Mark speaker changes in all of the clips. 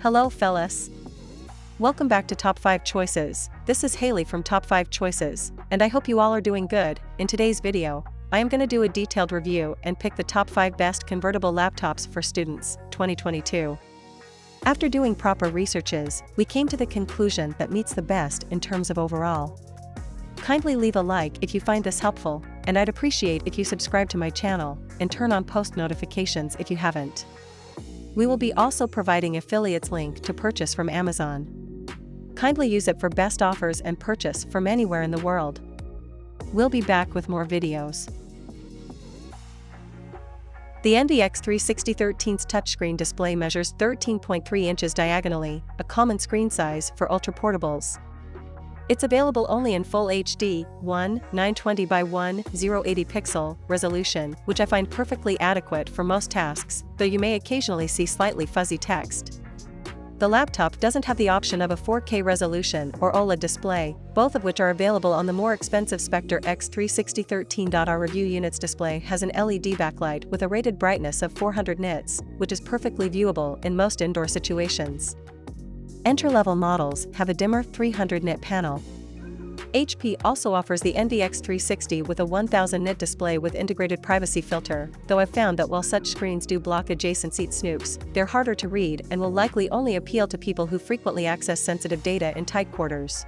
Speaker 1: Hello fellas. Welcome back to Top 5 Choices. This is Haley from Top 5 Choices, and I hope you all are doing good. In today's video, I am going to do a detailed review and pick the top 5 best convertible laptops for students, 2022. After doing proper researches, we came to the conclusion that meets the best in terms of overall. Kindly leave a like if you find this helpful, and I'd appreciate if you subscribe to my channel and turn on post notifications if you haven't. We will be also providing affiliates link to purchase from Amazon. Kindly use it for best offers and purchase from anywhere in the world. We'll be back with more videos. The NVX 360 13's touchscreen display measures 13.3 inches diagonally, a common screen size for ultra-portables. It's available only in Full HD, 920 by 1080 pixel resolution, which I find perfectly adequate for most tasks, though you may occasionally see slightly fuzzy text. The laptop doesn't have the option of a 4K resolution or OLED display, both of which are available on the more expensive Spectre X360 13. Our review unit's display has an LED backlight with a rated brightness of 400 nits, which is perfectly viewable in most indoor situations. Entry-level models have a dimmer 300 nit panel. HP also offers the NVX 360 with a 1000 nit display with integrated privacy filter, though I've found that while such screens do block adjacent seat snoops, they're harder to read and will likely only appeal to people who frequently access sensitive data in tight quarters.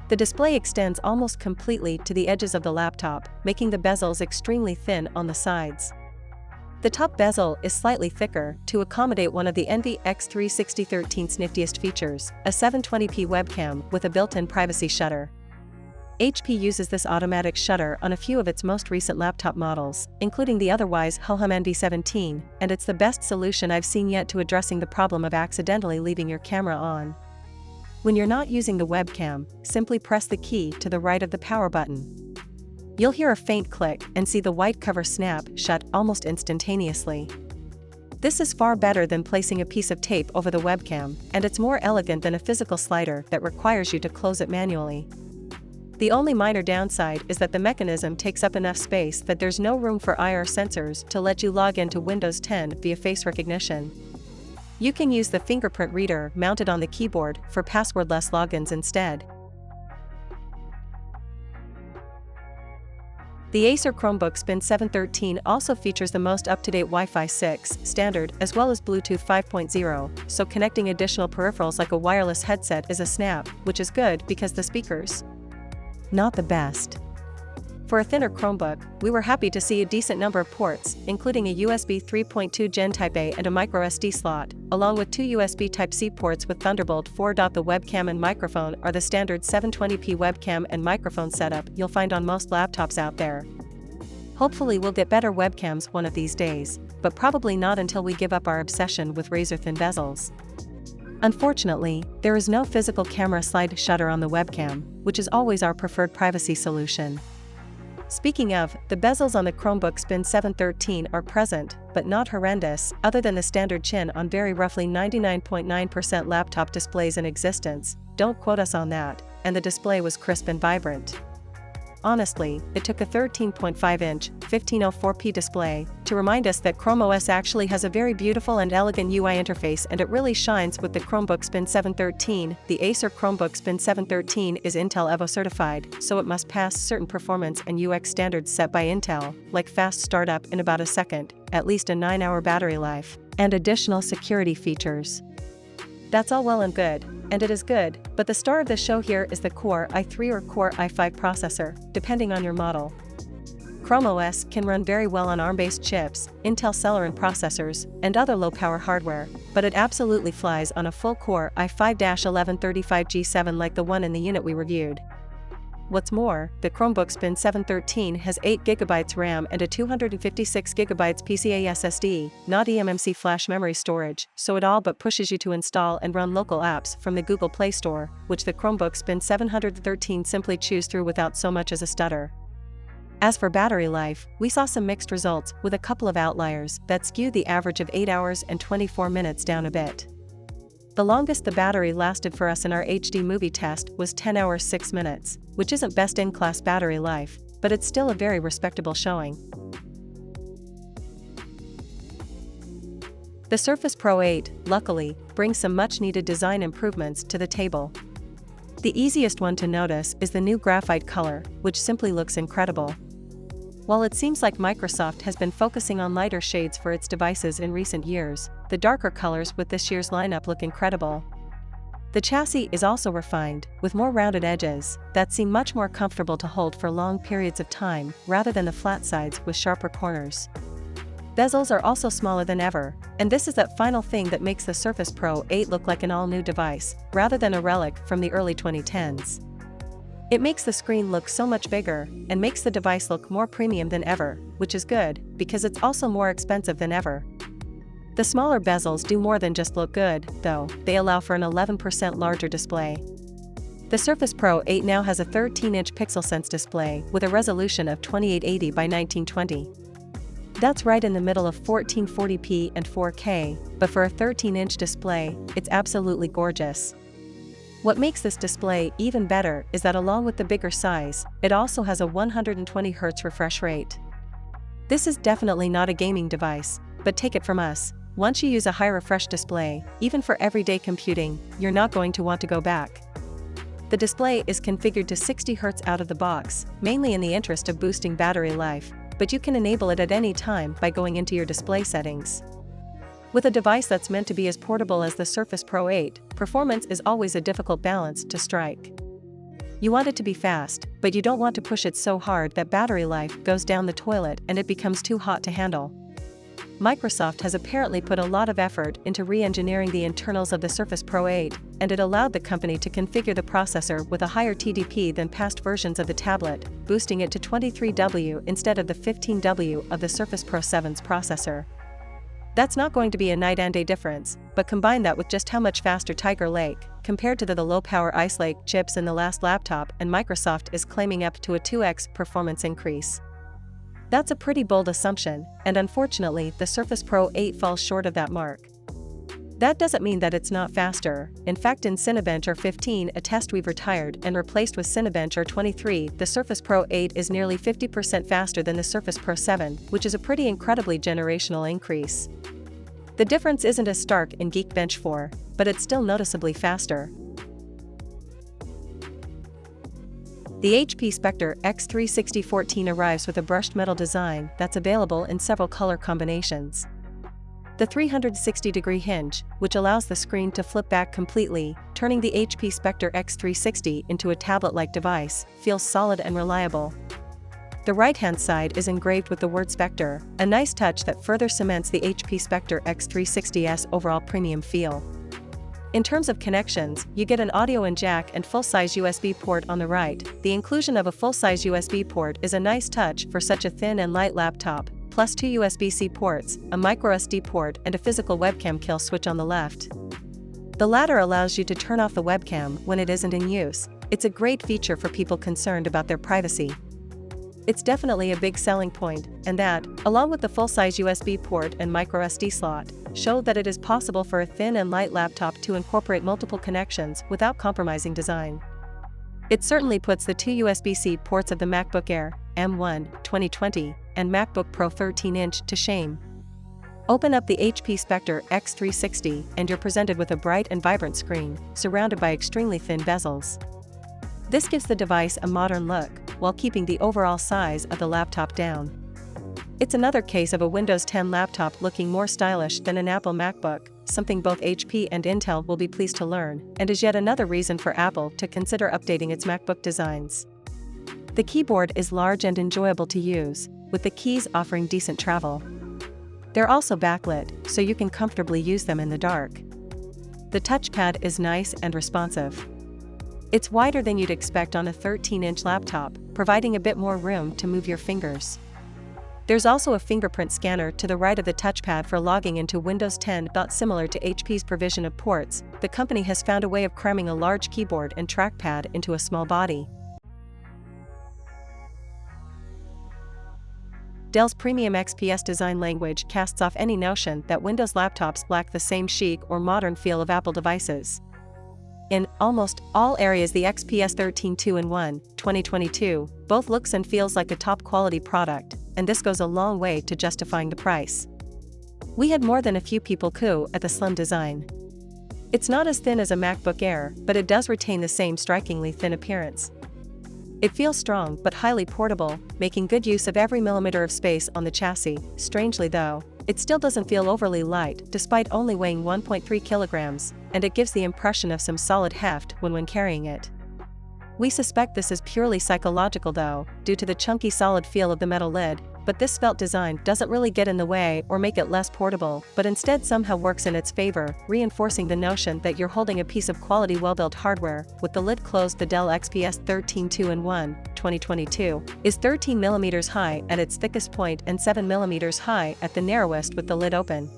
Speaker 1: The display extends almost completely to the edges of the laptop, making the bezels extremely thin on the sides. The top bezel is slightly thicker to accommodate one of the NVX 360 13's niftiest features, a 720p webcam with a built-in privacy shutter. HP uses this automatic shutter on a few of its most recent laptop models, including the otherwise ho-hum NV17, and it's the best solution I've seen yet to addressing the problem of accidentally leaving your camera on. When you're not using the webcam, simply press the key to the right of the power button. You'll hear a faint click and see the white cover snap shut almost instantaneously. This is far better than placing a piece of tape over the webcam, and it's more elegant than a physical slider that requires you to close it manually. The only minor downside is that the mechanism takes up enough space that there's no room for IR sensors to let you log into Windows 10 via face recognition. You can use the fingerprint reader mounted on the keyboard for passwordless logins instead. The Acer Chromebook Spin 713 also features the most up-to-date Wi-Fi 6 standard as well as Bluetooth 5.0, so connecting additional peripherals like a wireless headset is a snap, which is good because the speakers not the best. For a thinner Chromebook, we were happy to see a decent number of ports, including a USB 3.2 Gen Type-A and a microSD slot, along with 2 USB Type-C ports with Thunderbolt 4. The webcam and microphone are the standard 720p webcam and microphone setup you'll find on most laptops out there. Hopefully we'll get better webcams one of these days, but probably not until we give up our obsession with razor-thin bezels. Unfortunately, there is no physical camera slide shutter on the webcam, which is always our preferred privacy solution. Speaking of, the bezels on the Chromebook Spin 713 are present, but not horrendous, other than the standard chin on very roughly 99.9% laptop displays in existence, don't quote us on that, and the display was crisp and vibrant. Honestly, it took a 13.5-inch, 1504p display to remind us that Chrome OS actually has a very beautiful and elegant UI interface, and it really shines with the Chromebook Spin 713. The Acer Chromebook Spin 713 is Intel Evo certified, so it must pass certain performance and UX standards set by Intel, like fast startup in about a second, at least a 9-hour battery life, and additional security features. That's all well and good, and it is good, but the star of the show here is the Core i3 or Core i5 processor, depending on your model. Chrome OS can run very well on ARM-based chips, Intel Celeron processors, and other low-power hardware, but it absolutely flies on a full-core i5-1135G7 like the one in the unit we reviewed. What's more, the Chromebook Spin 713 has 8GB RAM and a 256GB PCIe SSD, not eMMC flash memory storage, so it all but pushes you to install and run local apps from the Google Play Store, which the Chromebook Spin 713 simply chews through without so much as a stutter. As for battery life, we saw some mixed results with a couple of outliers that skewed the average of 8 hours and 24 minutes down a bit. The longest the battery lasted for us in our HD movie test was 10 hours 6 minutes, which isn't best-in-class battery life, but it's still a very respectable showing. The Surface Pro 8, luckily, brings some much-needed design improvements to the table. The easiest one to notice is the new graphite color, which simply looks incredible. While it seems like Microsoft has been focusing on lighter shades for its devices in recent years, the darker colors with this year's lineup look incredible. The chassis is also refined, with more rounded edges, that seem much more comfortable to hold for long periods of time, rather than the flat sides with sharper corners. Bezels are also smaller than ever, and this is that final thing that makes the Surface Pro 8 look like an all-new device, rather than a relic from the early 2010s. It makes the screen look so much bigger, and makes the device look more premium than ever, which is good, because it's also more expensive than ever. The smaller bezels do more than just look good, though. They allow for an 11% larger display. The Surface Pro 8 now has a 13-inch PixelSense display with a resolution of 2880 by 1920. That's right in the middle of 1440p and 4K, but for a 13-inch display, it's absolutely gorgeous. What makes this display even better is that along with the bigger size, it also has a 120Hz refresh rate. This is definitely not a gaming device, but take it from us, once you use a high refresh display, even for everyday computing, you're not going to want to go back. The display is configured to 60Hz out of the box, mainly in the interest of boosting battery life, but you can enable it at any time by going into your display settings. With a device that's meant to be as portable as the Surface Pro 8, performance is always a difficult balance to strike. You want it to be fast, but you don't want to push it so hard that battery life goes down the toilet and it becomes too hot to handle. Microsoft has apparently put a lot of effort into re-engineering the internals of the Surface Pro 8, and it allowed the company to configure the processor with a higher TDP than past versions of the tablet, boosting it to 23W instead of the 15W of the Surface Pro 7's processor. That's not going to be a night and day difference, but combine that with just how much faster Tiger Lake, compared to the low-power Ice Lake chips in the last laptop, and Microsoft is claiming up to a 2x performance increase. That's a pretty bold assumption, and unfortunately the Surface Pro 8 falls short of that mark. That doesn't mean that it's not faster. In fact, in Cinebench R15, a test we've retired and replaced with Cinebench R23, the Surface Pro 8 is nearly 50% faster than the Surface Pro 7, which is a pretty incredibly generational increase. The difference isn't as stark in Geekbench 4, but it's still noticeably faster. The HP Spectre X360 14 arrives with a brushed metal design that's available in several color combinations. The 360-degree hinge, which allows the screen to flip back completely, turning the HP Spectre X360 into a tablet-like device, feels solid and reliable. The right-hand side is engraved with the word Spectre, a nice touch that further cements the HP Spectre X360's overall premium feel. In terms of connections, you get an audio in jack and full-size USB port on the right. The inclusion of a full-size USB port is a nice touch for such a thin and light laptop, plus 2 USB-C ports, a microSD port and a physical webcam kill switch on the left. The latter allows you to turn off the webcam when it isn't in use. It's a great feature for people concerned about their privacy. It's definitely a big selling point, and that, along with the full-size USB port and microSD slot, show that it is possible for a thin and light laptop to incorporate multiple connections without compromising design. It certainly puts the 2 USB-C ports of the MacBook Air, M1, 2020, and MacBook Pro 13-inch to shame. Open up the HP Spectre X360 and you're presented with a bright and vibrant screen, surrounded by extremely thin bezels. This gives the device a modern look, while keeping the overall size of the laptop down. It's another case of a Windows 10 laptop looking more stylish than an Apple MacBook, something both HP and Intel will be pleased to learn, and is yet another reason for Apple to consider updating its MacBook designs. The keyboard is large and enjoyable to use, with the keys offering decent travel. They're also backlit, so you can comfortably use them in the dark. The touchpad is nice and responsive. It's wider than you'd expect on a 13-inch laptop, providing a bit more room to move your fingers. There's also a fingerprint scanner to the right of the touchpad for logging into Windows 10. Similar to HP's provision of ports, the company has found a way of cramming a large keyboard and trackpad into a small body. Dell's premium XPS design language casts off any notion that Windows laptops lack the same chic or modern feel of Apple devices. In almost all areas, the XPS 13 2-in-1, 2022, both looks and feels like a top-quality product, and this goes a long way to justifying the price. We had more than a few people coo at the slim design. It's not as thin as a MacBook Air, but it does retain the same strikingly thin appearance. It feels strong but highly portable, making good use of every millimeter of space on the chassis. Strangely though, it still doesn't feel overly light despite only weighing 1.3 kilograms, and it gives the impression of some solid heft when carrying it. We suspect this is purely psychological though, due to the chunky solid feel of the metal lid, but this felt design doesn't really get in the way or make it less portable, but instead somehow works in its favor, reinforcing the notion that you're holding a piece of quality well-built hardware. With the lid closed, the Dell XPS 13 2-in-1 2022 is 13mm high at its thickest point and 7mm high at the narrowest with the lid open.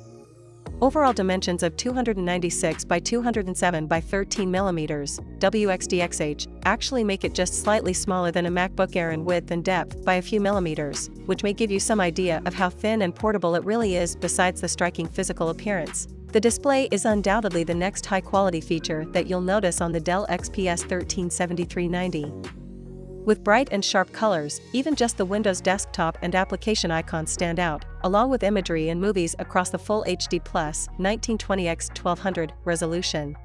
Speaker 1: Overall dimensions of 296 by 207 by 13mm, WXDXH, actually make it just slightly smaller than a MacBook Air in width and depth by a few millimeters, which may give you some idea of how thin and portable it really is besides the striking physical appearance. The display is undoubtedly the next high-quality feature that you'll notice on the Dell XPS 13 7390. With bright and sharp colors, even just the Windows desktop and application icons stand out, along with imagery and movies across the full HD+ 1920x 1200 resolution.